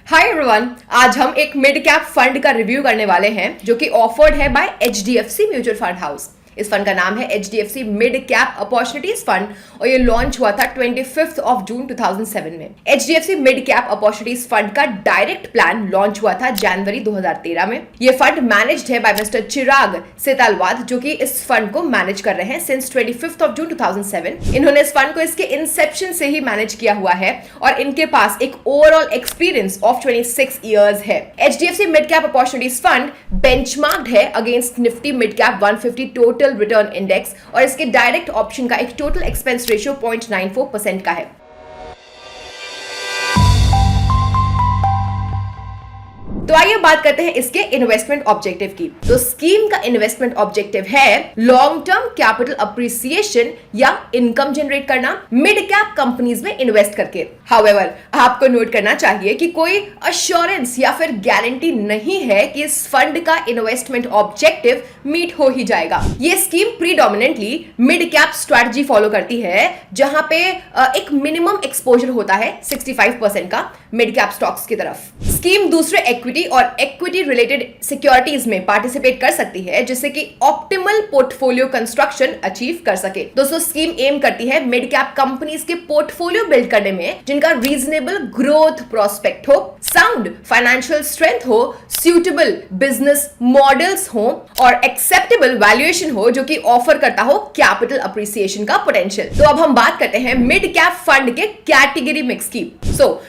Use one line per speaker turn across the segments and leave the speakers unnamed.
Hi everyone, आज हम एक मिड कैप फंड का रिव्यू करने वाले हैं जो कि ऑफर्ड है by HDFC mutual fund house. इस फंड का नाम है HDFC mid cap opportunities fund और ये लॉन्च हुआ था 25 ऑफ जून 2007 में। HDFC mid cap opportunities fund का डायरेक्ट प्लान लॉन्च हुआ था जनवरी 2013 में। ये फंड मैनेज्ड है बाय मिस्टर चिराग सेतालवाद जो कि इस फंड को मैनेज कर रहे हैं सिंस 25 ऑफ जून 2007। इन्होंने इस फंड को इसके इंसेप्शन से ही मैनेज किया हुआ है और इनके पास एक ओवरऑल एक्सपीरियंस ऑफ 26 इयर्स है। HDFC mid cap opportunities fund benchmarked है against Nifty mid cap 150 total return index और इसके डायरेक्ट ऑप्शन का एक टोटल एक्सपेंस रेशियो 0.94% का है। तो आइए बात करते हैं इसके इन्वेस्टमेंट ऑब्जेक्टिव की। तो स्कीम का इन्वेस्टमेंट ऑब्जेक्टिव है लॉन्ग टर्म कैपिटल अप्रिसिएशन या इनकम जनरेट करना मिड कैप कंपनीज में इन्वेस्ट करके। हाउएवर, आपको नोट करना चाहिए कि कोई अश्योरेंस या फिर गारंटी नहीं है कि इस फंड का इन्वेस्टमेंट ऑब्जेक्टिव मीट हो ही जाएगा। ये scheme predominantly mid cap strategy follow करती है जहां पे एक मिनिमम एक्सपोजर होता है 65% का मिड कैप स्टॉक्स की तरफ। स्कीम दूसरे इक्विटी और इक्विटी रिलेटेड सिक्योरिटीज में पार्टिसिपेट कर सकती है जिससे कि ऑप्टिमल पोर्टफोलियो कंस्ट्रक्शन अचीव कर सके। दोस्तों, स्कीम एम करती है मिड कैप कंपनीज के पोर्टफोलियो बिल्ड करने में जिनका रीजनेबल ग्रोथ प्रोस्पेक्ट हो, साउंड फाइनेंशियल स्ट्रेंथ हो, सूटेबल बिजनेस मॉडल्स हो और एक्सेप्टेबल वैल्यूएशन हो जो कि ऑफर करता हो कैपिटल अप्रिसिएशन का पोटेंशियल। तो अब हम बात करते हैं मिड कैप फंड के कैटेगरी मिक्स की।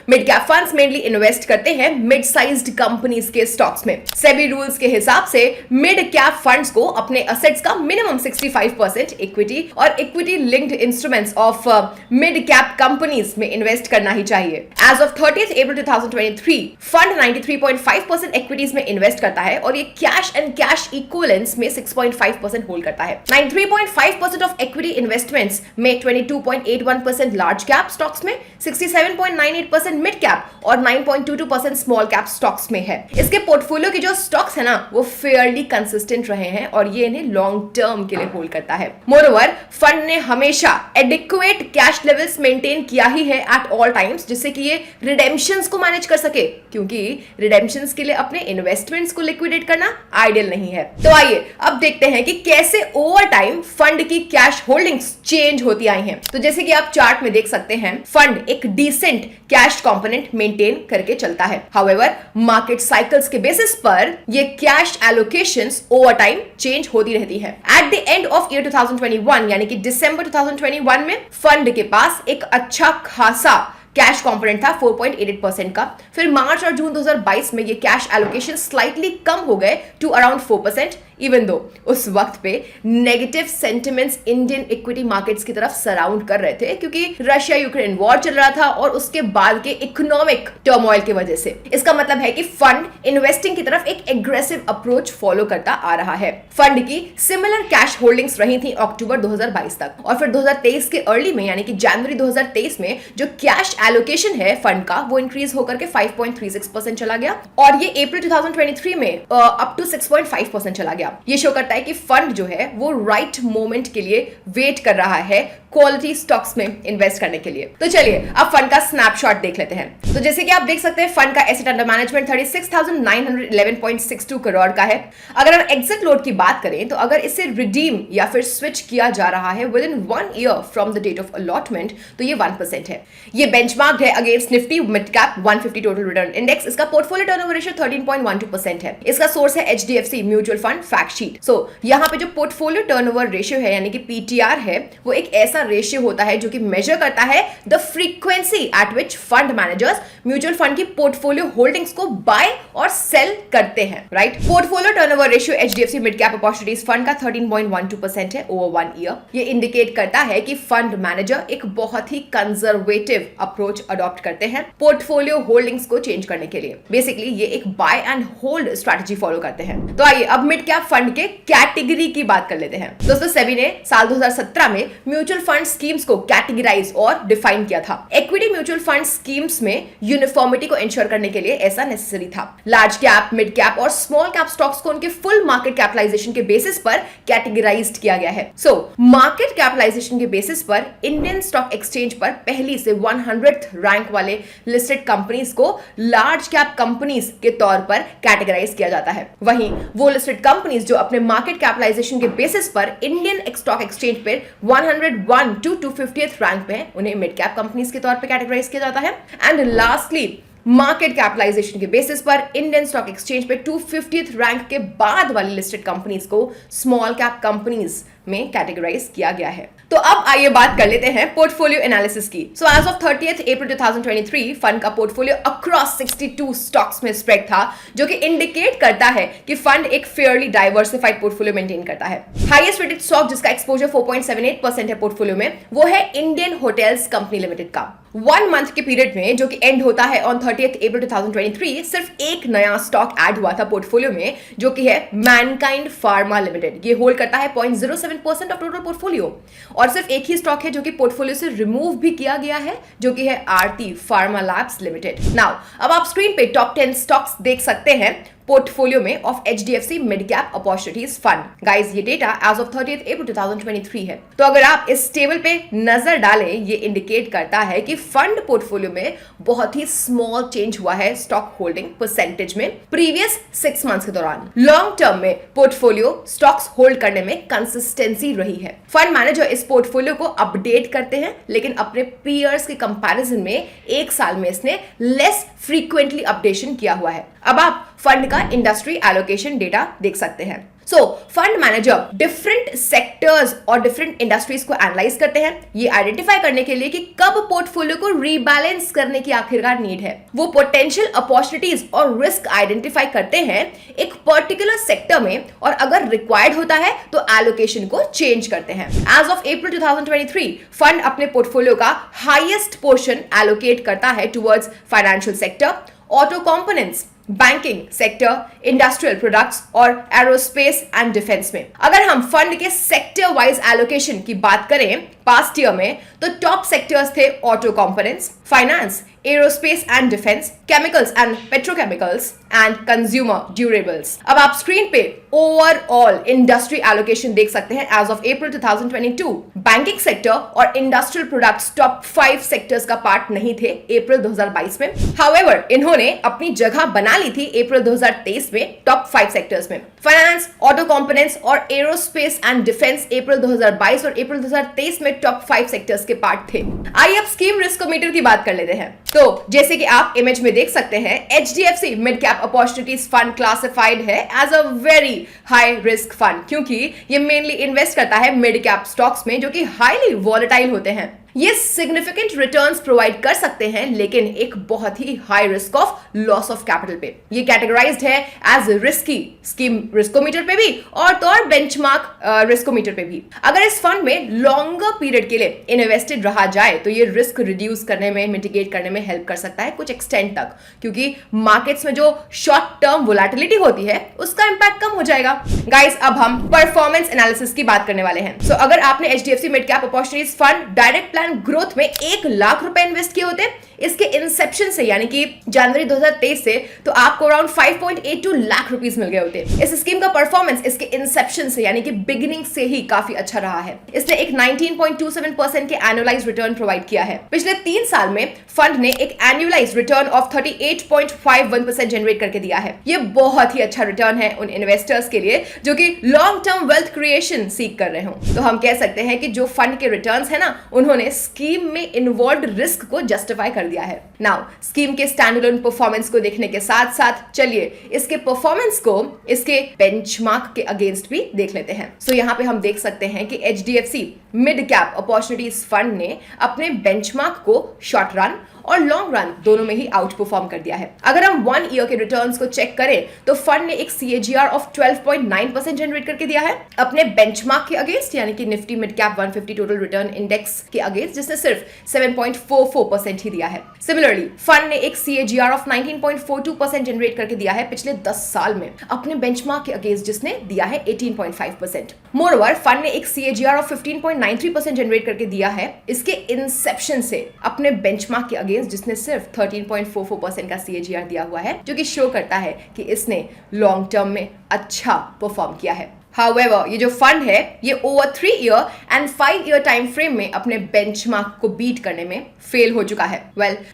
Mid cap funds mainly invest करते हैं मिड साइज्ड कंपनीज के स्टॉक्स में। सेबी रूल्स के हिसाब से मिड कैप फंड्स को अपने असेट्स का मिनिमम 65% इक्विटी और equity linked instruments of mid cap companies में इन्वेस्ट करना ही चाहिए। As of 30th April 2023 fund 93.5% equities में इन्वेस्ट करता है और ये कैश एंड कैश इक्विवेलेंट्स में 6.5% होल्ड करता है। 93.5% ऑफ इक्विटी इन्वेस्टमेंट्स में 22.81% लार्ज कैप स्टॉक्स में, 67.98% मिड कैप और 9.22% स्मॉल कैप स्टॉक्स में है। इसके पोर्टफोलियो के जो स्टॉक्स है ना वो फेयरली कंसिस्टेंट रहे हैं और ये इन्हें लॉन्ग टर्म के लिए होल्ड करता है। मोरओवर, फंड ने हमेशा एडिक्वेट कैश लेवल्स मेंटेन किया ही है एट ऑल टाइम्स जिससे कि ये रिडेम्पशंस को मैनेज कर सके, क्योंकि रिडेम्पशंस के लिए अपने इन्वेस्टमेंट्स को लिक्विडेट करना आइडियल नहीं है। तो आइए अब देखते हैं कि कैसे ओवर टाइम फंड की कैश होल्डिंग्स चेंज होती आई हैं। तो जैसे कि आप चार्ट में देख सकते हैं, फंड एक डिसेंट कैश कंपोनेंट मेंटेन करके चलता है। हाउएवर, मार्केट साइकिल्स के बेसिस पर ये cash allocations over time change होती रहती है। At the end of year 2021 यानी कि दिसंबर 2021 में फंड के पास एक अच्छा खासा कैश कंपोनेंट था 4.88% का। फिर मार्च और जून 2022 में ये कैश एलोकेशन स्लाइटली कम हो गए टू अराउंड 4%, इवन दो उस वक्त पे negative sentiments Indian equity markets की तरफ सराउंड कर रहे थे क्योंकि रशिया यूक्रेन वॉर चल रहा था और उसके बाद के इकोनॉमिक टर्मोइल की वजह से। इसका मतलब है कि फंड इन्वेस्टिंग की तरफ एक एग्रेसिव अप्रोच फॉलो करता आ रहा है। फंड की सिमिलर कैश होल्डिंग्स रही थी अक्टूबर 2022 तक और फिर 2023 के अर्ली में यानी कि जनवरी 2023 में जो कैश एलोकेशन है फंड का वो इंक्रीज होकर के 5.36% चला गया और ये अप्रैल 2023 में अप टू 6.5% चला गया। ये शो करता है कि फंड जो है वो राइट मोमेंट के लिए वेट कर रहा है क्वालिटी स्टॉक्स में इन्वेस्ट करने के लिए। तो चलिए अब फंड का स्नैपशॉट देख लेते हैं। तो जैसे कि आप देख सकते हैं फंड का एसेट अंडर मैनेजमेंट 36,911.62 करोड़ का है। अगर हम एग्जिट लोड की बात करें तो अगर इसे रिडीम या फिर स्विच किया जा रहा है within 1 year from the date of allotment तो ये 1% है। ये बेंचमार्क है against Nifty mid cap 150 total return index. इसका पोर्टफोलियो टर्नओवर रेशियो 13.12% है। इसका सोर्स है HDFC mutual fund fact sheet. यहाँ पे जो पोर्टफोलियो टर्नओवर रेशियो है यानी कि पीटीआर है वो एक ऐसा रेशियो होता है जो कि मेजर करता है the frequency eight which fund managers mutual fund की पोर्टफोलियो होल्डिंग्स को बाय और सेल करते हैं, right. Portfolio turnover ratio HDFC mid cap opportunities fund का 13.12% है ओवर 1 ईयर। ये इंडिकेट करता है कि फंड मैनेजर एक बहुत ही कंजर्वेटिव अप्रोच अडॉप्ट करते हैं पोर्टफोलियो होल्डिंग्स को चेंज करने के लिए। बेसिकली ये एक buy and hold strategy follow करते हैं। तो आइए अब मिड कैप फंड के कैटेगरी की बात कर लेते हैं। दोस्तों, सेबी ने साल 2017 में म्यूचुअल फंड स्कीम्स को कैटेगराइज और डिफाइन किया था। इक्विटी म्यूचुअल फंड स्कीम्स में यूनिफॉर्मिटी को इंश्योर करने के लिए ऐसा नेसेसरी था। लार्ज कैप, मिड कैप और स्मॉल कैप स्टॉक्स को उनके फुल मार्केट कैपिटलाइजेशन के बेसिस पर कैटेगराइज्ड किया गया है। सो मार्केट कैपिटलाइजेशन के बेसिस पर इंडियन स्टॉक एक्सचेंज पर पहली से 100th रैंक वाले लिस्टेड कंपनीज को लार्ज कैप कंपनीज के तौर पर कैटेगराइज किया जाता है। वहीं वो लिस्टेड कंपनीज जो अपने मार्केट कैपिटलाइजेशन के बेसिस पर इंडियन स्टॉक एक्सचेंज पर 101 to 250th रैंक पे हैं, उन्हें मिड कैप कंपनीज के तौर पर कैटेगराइज किया जाता है। एंड लास्टली मार्केट कैपिटलाइजेशन के बेसिस पर इंडियन स्टॉक एक्सचेंज पे 250th रैंक के बाद वाली लिस्टेड कंपनीज को स्मॉल कैप कंपनीज में कैटेगराइज किया गया है। तो अब आइए बात कर लेते हैं पोर्टफोलियो एनालिसिस की। So as of 30th April 2023 fund का पोर्टफोलियो अक्रॉस 62 स्टॉक्स में स्प्रेड था, जो कि इंडिकेट करता है कि फंड एक फेयरली डाइवर्सिफाइड पोर्टफोलियो मेंटेन करता है। हाईएस्ट रेटेड स्टॉक जिसका एक्सपोजर 4.78% है पोर्टफोलियो में, वो है इंडियन होटल्स कंपनी लिमिटेड का। 1 मंथ के पीरियड में जो कि एंड होता है ऑन 30th अप्रैल 2023, सिर्फ एक नया स्टॉक ऐड हुआ था पोर्टफोलियो में, जो कि है मैनकाइंड फार्मा लिमिटेड। ये होल्ड करता है 0.07% ऑफ टोटल पोर्टफोलियो। और सिर्फ एक ही स्टॉक है जो कि पोर्टफोलियो से रिमूव भी किया गया है, जो कि है आरती फार्मा लैब्स लिमिटेड। नाउ अब आप स्क्रीन पे टॉप 10 स्टॉक्स देख सकते हैं पोर्टफोलियो में of HDFC mid cap opportunities fund. Guys ये data as of 30th April 2023 है। तो अगर आप इस टेबल पे नजर डालें, ये इंडिकेट करता है कि फंड पोर्टफोलियो में बहुत ही स्मॉल चेंज हुआ है स्टॉक होल्डिंग परसेंटेज में प्रीवियस 6 मंथ्स के दौरान। लॉन्ग टर्म में पोर्टफोलियो स्टॉक्स होल्ड करने में कंसिस्टेंसी रही है। फंड मैनेजर इस पोर्टफोलियो को अपडेट करते हैं, लेकिन अपने पीयर्स के कंपैरिजन में एक साल में इसने लेस फ्रीक्वेंटली अपडेशन किया हुआ है। अब आप फंड का इंडस्ट्री एलोकेशन डेटा देख सकते हैं। So fund manager different sectors और डिफरेंट इंडस्ट्रीज को एनालाइज करते हैं, ये आइडेंटिफाई करने के लिए कि कब पोर्टफोलियो को रीबैलेंस करने की आखिरकार नीड है। वो पोटेंशियल अपॉर्चुनिटीज और रिस्क आइडेंटिफाई करते हैं एक पर्टिकुलर सेक्टर में, और अगर रिक्वायर्ड होता है तो एलोकेशन को चेंज करते हैं। एज ऑफ अप्रैल 2023 फंड अपने पोर्टफोलियो का हाईएस्ट पोर्शन एलोकेट करता है towards financial sector, auto components, banking sector, industrial products और एरोस्पेस एंड डिफेंस में। अगर हम फंड के सेक्टर वाइज एलोकेशन की बात करें पास्ट ईयर में, तो टॉप सेक्टर्स थे auto components, finance, aerospace and defence, chemicals and petrochemicals and consumer durables. अब आप स्क्रीन पे ओवरऑल इंडस्ट्री एलोकेशन देख सकते हैं as of April 2022। Banking sector और इंडस्ट्रियल प्रोडक्ट्स टॉप 5 सेक्टर्स का पार्ट नहीं थे अप्रैल 2022 में। हाउएवर इन्होंने अपनी जगह बना ली थी अप्रैल 2023 में टॉप 5 सेक्टर्स में। फाइनेंस, ऑटो कंपोनेंट्स और एरोस्पेस एंड डिफेंस अप्रैल 2022 और अप्रैल 2023 में टॉप 5 सेक्टर्स के पार्ट थे। आइए अब स्कीम रिस्कोमीटर की बात कर लेते हैं। तो जैसे कि आप इमेज में देख सकते हैं, HDFC mid cap opportunities fund classified है as a very high risk fund, क्योंकि ये मेनली इन्वेस्ट करता है मिड कैप स्टॉक्स में जो कि हाईली वॉलेटाइल होते हैं। ये सिग्निफिकेंट रिटर्न्स प्रोवाइड कर सकते हैं, लेकिन एक बहुत ही high risk of loss of capital पे। ये कैटेगराइज्ड है एज रिस्की स्कीम रिस्कोमीटर पे भी और तो और बेंचमार्क रिस्कोमीटर पे भी। अगर इस फंड में लॉन्गर पीरियड के लिए इन्वेस्टेड रहा जाए तो ये रिस्क रिड्यूस करने में, मिटिगेट करने में हेल्प कर सकता है कुछ एक्सटेंट तक, क्योंकि मार्केट्स में जो शॉर्ट टर्म वोलेटिलिटी होती है उसका इंपैक्ट कम हो जाएगा। गाइस अब हम परफॉर्मेंस एनालिसिस की बात करने वाले हैं। सो अगर आपने HDFC mid cap opportunities fund direct plan growth में 1 लाख रुपए इन्वेस्ट किए होते इसके इंसेप्शन से, यानी कि जनवरी 2023 से, तो आपको अराउंड 5.82 लाख रुपीस मिल गए होते। इस स्कीम का परफॉर्मेंस इसके इंसेप्शन से, यानी कि बिगिनिंग से ही काफी अच्छा रहा है। इसने एक 19.27% के एनुअलाइज्ड रिटर्न प्रोवाइड किया है। पिछले 3 साल में फंड ने एक एनुअलाइज्ड रिटर्न ऑफ 38.51% जनरेट करके दिया है। ये बहुत ही अच्छा रिटर्न है उन इन्वेस्टर्स के लिए जो कि लॉन्ग टर्म वेल्थ क्रिएशन सीख कर रहे हो। तो हम कह सकते हैं कि जो फंड के रिटर्न्स है ना, उन्होंने स्कीम में इन्वॉल्व्ड रिस्क को जस्टिफाई कर दिया है। नाउ स्कीम के स्टैंडअलोन परफॉर्मेंस को देखने के साथ साथ चलिए इसके परफॉर्मेंस को इसके बेंचमार्क के अगेंस्ट भी देख लेते हैं। सो यहाँ पे हम देख सकते हैं कि HDFC mid cap opportunities fund ने अपने बेंचमार्क को शॉर्ट रन और लॉन्ग रन दोनों में ही आउट परफॉर्म कर दिया है। अगर हम 1 ईयर के रिटर्न्स को चेक करें तो फंड ने एक CAGR ऑफ 12.9% जनरेट करके दिया है अपने बेंचमार्क के अगेंस्ट, यानी कि Nifty mid cap 150 total return index के अगेंस्ट अगेंस्ट जिसने सिर्फ 7.44% ही दिया है। सिमिलरली फंड ने एक CAGR ऑफ 19.42% जनरेट करके दिया है पिछले 10 साल में अपने बेंचमार्क के अगेंस्ट जिसने दिया है 18.5%। मोरओवर फंड ने एक CAGR ऑफ 15.93% जनरेट करके दिया है इसके इंसेप्शन से अपने बेंचमार्क के अगेंस्ट जिसने सिर्फ 13.44% का CAGR दिया हुआ है, जो कि शो करता है कि इसने लॉन्ग टर्म में अच्छा परफॉर्म किया है। However, ये जो फंड है ये over 3 year and 5 year time frame में अपने बेंचमार्क को बीट करने में फेल हो चुका है।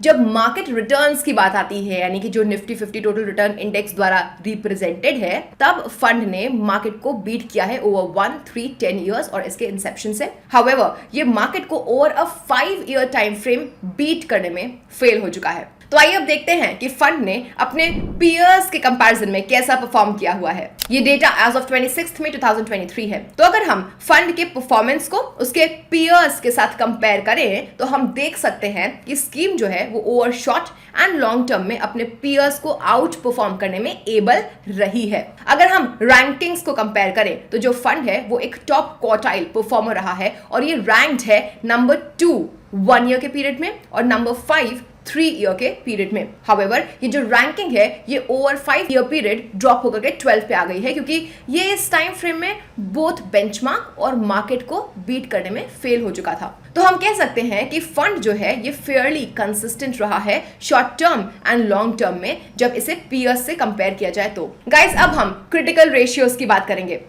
जब मार्केट रिटर्न्स की बात आती है, यानी कि जो निफ्टी 50 टोटल रिटर्न इंडेक्स द्वारा रिप्रेजेंटेड है, तब फंड ने मार्केट को बीट किया है ओवर 1, 3, 10 ईयर्स और इसके इंसेप्शन से। However, ये मार्केट को over a 5 year time frame beat करने में फेल हो चुका है। तो आइए अब देखते हैं कि फंड ने अपने पीयर्स के कंपैरिजन में कैसा परफॉर्म किया हुआ है। ये डेटा एज ऑफ 26 मई 2023 है। तो अगर हम फंड के परफॉर्मेंस को उसके पीयर्स के साथ कंपेयर करें तो हम देख सकते हैं कि स्कीम जो है वो over short and long term में अपने पीयर्स को आउट परफॉर्म करने में एबल रही है। अगर हम रैंकिंग्स को कंपेयर करें तो जो फंड है वो एक टॉप क्वार्टाइल परफॉर्मर रहा है और ये रैंक्ड है नंबर 2 1 ईयर के पीरियड में और नंबर 5 3 ईयर के पीरियड में। हाउएवर ये जो रैंकिंग है ये ओवर 5 ईयर पीरियड ड्रॉप होकर के 12 पे आ गई है, क्योंकि ये इस टाइम फ्रेम में बोथ बेंचमार्क और मार्केट को बीट करने में फेल हो चुका था। तो हम कह सकते हैं कि फंड जो है ये फेयरली कंसिस्टेंट रहा है short term and long term में जब इसे पीयर्स से कंपेयर किया जाए तो। गाइस अब हम क्रिटिकल रेशियोज की बात करेंगे।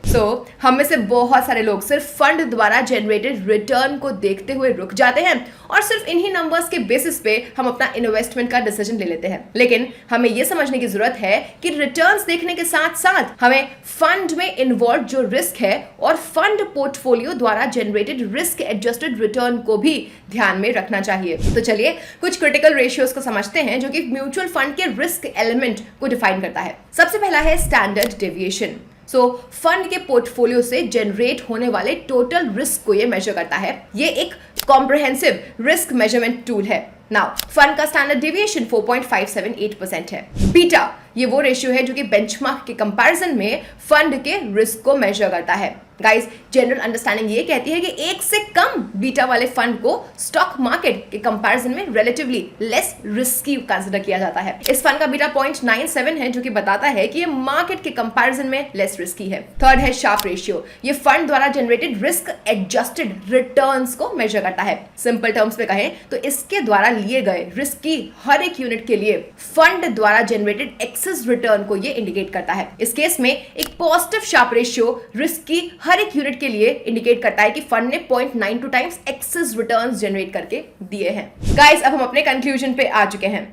हम में से बहुत सारे लोग सिर्फ फंड द्वारा जनरेटेड रिटर्न को देखते हुए रुक जाते हैं और सिर्फ इन्हीं नंबर्स के बेसिस पे हम अपना इन्वेस्टमेंट का डिसीजन ले लेते हैं। लेकिन हमें यह समझने की जरूरत है कि रिटर्न्स देखने के साथ साथ हमें फंड में इन्वॉल्व जो रिस्क है और फंड पोर्टफोलियो द्वारा जनरेटेड रिस्क एडजस्टेड रिटर्न को भी ध्यान में रखना चाहिए। तो चलिए कुछ क्रिटिकल रेशियोज को समझते हैं जो कि म्यूचुअल फंड के रिस्क एलिमेंट को डिफाइन करता है। सबसे पहला है स्टैंडर्ड डेविएशन। फंड के पोर्टफोलियो से जनरेट होने वाले टोटल रिस्क को ये मेजर करता है। ये एक कॉम्प्रिहेंसिव रिस्क मेजरमेंट टूल है। नाउ फंड का स्टैंडर्ड डेविएशन 4.578% है। बीटा ये वो रेशियो है जो कि बेंचमार्क के कंपैरिजन में फंड के रिस्क को मेजर करता है। गाइस जनरल अंडरस्टैंडिंग ये कहती है कि एक से कम बीटा वाले फंड को स्टॉक मार्केट के कंपैरिजन में रिलेटिवली लेस रिस्की कंसीडर किया जाता है। इस फंड का बीटा 0.97 है जो कि बताता है कि ये मार्केट के कंपैरिजन में लेस रिस्की है। थर्ड है शार्प रेशियो। ये फंड द्वारा जनरेटेड रिस्क एडजस्टेड रिटर्न्स को मेजर करता है। सिंपल टर्म्स में कहें तो इसके द्वारा लिए गए रिस्क की हर एक यूनिट के लिए फंड द्वारा जनरेटेड एक्सेस रिटर्न को ये इंडिकेट करता है। इस केस में एक पॉजिटिव शार्प रेशियो रिस्क की हर एक यूनिट के लिए इंडिकेट करता है कि फंड ने 0.92 टाइम्स एक्सेस रिटर्न्स जनरेट करके दिए हैं। गाइस अब हम अपने कंक्लूजन पे आ चुके हैं।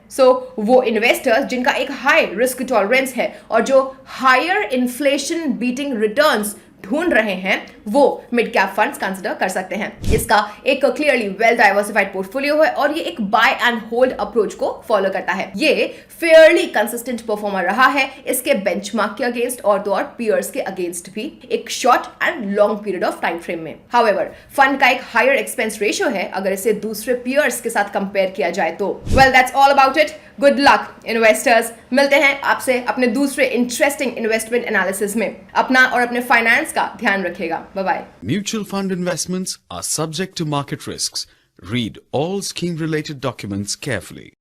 वो इन्वेस्टर्स जिनका एक हाई रिस्क टॉलरेंस है और जो हायर इन्फ्लेशन बीटिंग रिटर्न्स ढूंढ रहे हैं वो मिड कैप फंड्स कंसीडर कर सकते हैं। इसका एक क्लियरली वेल डाइवर्सिफाइड पोर्टफोलियो है और ये एक बाय एंड होल्ड अप्रोच को फॉलो करता है। ये फेयरली कंसिस्टेंट परफॉर्मर रहा है इसके बेंचमार्क के अगेंस्ट और तो और पीयर्स के अगेंस्ट भी एक short and long period of time frame में। हाउएवर फंड का एक हायर एक्सपेंस रेशियो है अगर इसे दूसरे पीयर्स के साथ कंपेयर किया जाए तो। Well that's all about it. Good luck investors. मिलते हैं आपसे अपने दूसरे इंटरेस्टिंग इन्वेस्टमेंट एनालिसिस में। अपना और अपने फाइनेंस का ध्यान रखिएगा। Bye bye.
Mutual fund investments are subject to market risks. Read all scheme related documents carefully.